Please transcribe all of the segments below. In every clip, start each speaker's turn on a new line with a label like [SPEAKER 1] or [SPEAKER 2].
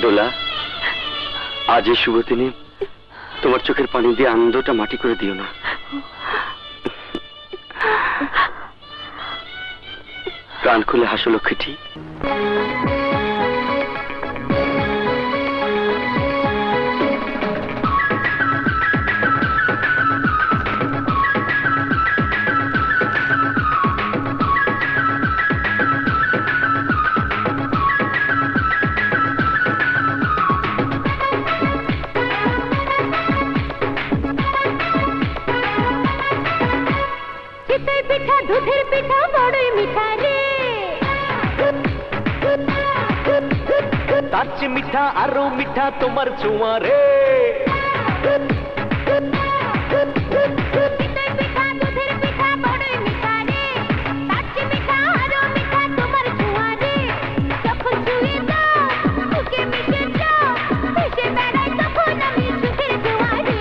[SPEAKER 1] দোলা, আজ এই শুভ দিনে তোমার চোখের পানি দিয়ে আনন্দটা মাটি করে দিও না। প্রাণ খুলে হাসো লক্ষ্মীটি।
[SPEAKER 2] পিঠা দুধের পিঠা বড়ই মিঠা রে,
[SPEAKER 3] তার চেয়ে মিঠা আরো মিঠা তোমার ছোঁয়া রে।
[SPEAKER 2] পিঠা দুধের পিঠা বড়ই মিঠা রে, তার চেয়ে মিঠা আরো মিঠা তোমার ছোঁয়া রে। যখন ছুঁয়ে দাও বুকে মিশে যাও, ভেসে বেড়াই তখন আমি সুখের জোয়ারে।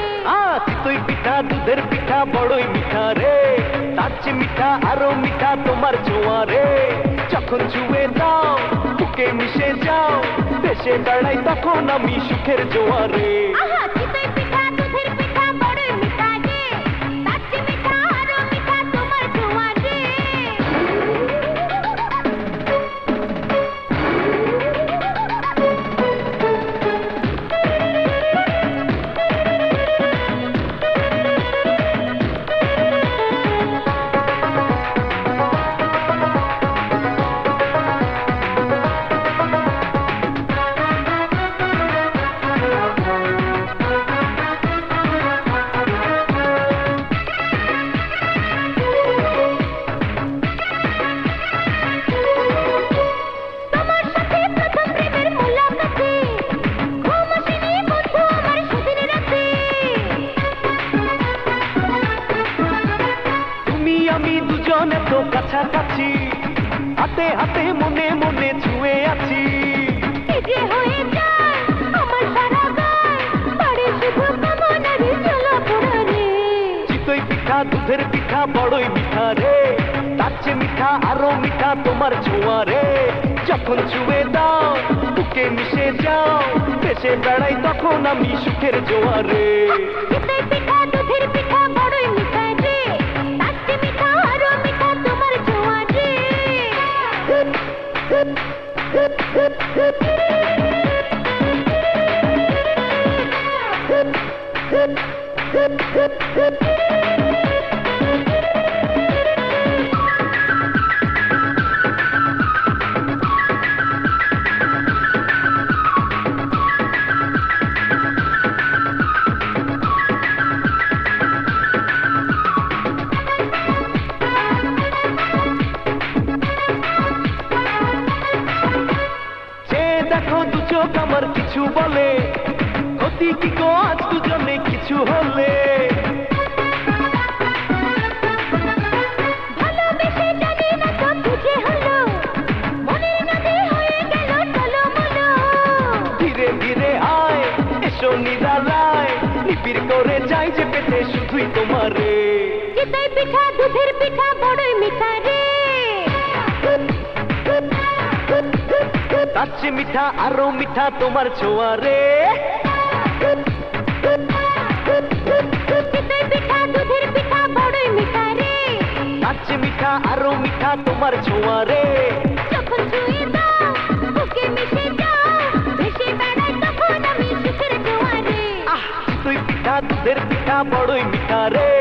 [SPEAKER 3] তুই পিঠা দুধের পিঠা বড়ই মিঠা রে, তার চেয়ে মিঠা আরো মিঠা তোমার ছোঁয়া রে। যখন ছুঁয়ে দাও বুকে মিশে যাও, ভেসে বেড়াই তখন আমি সুখের জোয়ারে।
[SPEAKER 2] পিঠা দুধের পিঠা বড়ই মিঠা রে, তার চেয়ে মিঠা আরো মিঠা তোমার ছোঁয়া রে।
[SPEAKER 3] কাছাকাছি হাতে হাতে মনে মনে ছুঁয়ে আছি,
[SPEAKER 2] যে হয়ে যায় আমার সারা গায় পড়ে শুধু কামনার জ্বালা পোড়া রে।
[SPEAKER 3] চিতই পিঠা দুধের পিঠা বড়ই মিঠা রে, তার চেয়ে মিঠা আরো মিঠা তোমার ছোঁয়া রে। যখন ছুঁয়ে দাও বুকে মিশে যাও, ভেসে বেড়াই তখন আমি সুখের জোয়ারে।
[SPEAKER 2] চিতই পিঠা দুধের পিঠা বড়ই মিঠা রে, তার চেয়ে মিঠা আরো মিঠা তোমার ছোঁয়া রে।
[SPEAKER 3] দেখো দু চোখ আমার কিছু বলে, ক্ষতি কি গো আজ দুজনে কিছু হলে।
[SPEAKER 2] ভালোবেসে জানি না তো বুঝে হলো, মনের নদী হয়ে গেল টলমলো।
[SPEAKER 3] ধীরে ধীরে আয় এসো নিরালায়, নিবিড় করে যাই যে পেতে শুধুই তোমারে।
[SPEAKER 2] চিতই পিঠা দুধের পিঠা বড়ই মিঠা রে,
[SPEAKER 3] তার চেয়ে মিঠা আরো মিঠা তোমার ছোঁয়া রে।
[SPEAKER 2] চিতই পিঠা দুধের পিঠা বড়ই মিঠা রে,
[SPEAKER 3] তার চেয়ে মিঠা আরো মিঠা তোমার ছোঁয়া রে।
[SPEAKER 2] যখন ছুঁয়ে দাও বুকে মিশে যাও, ভেসে বেড়াই তখন আমি সুখের জোয়ারে।
[SPEAKER 3] তুই পিঠা দুধের পিঠা বড়ই মিঠা রে,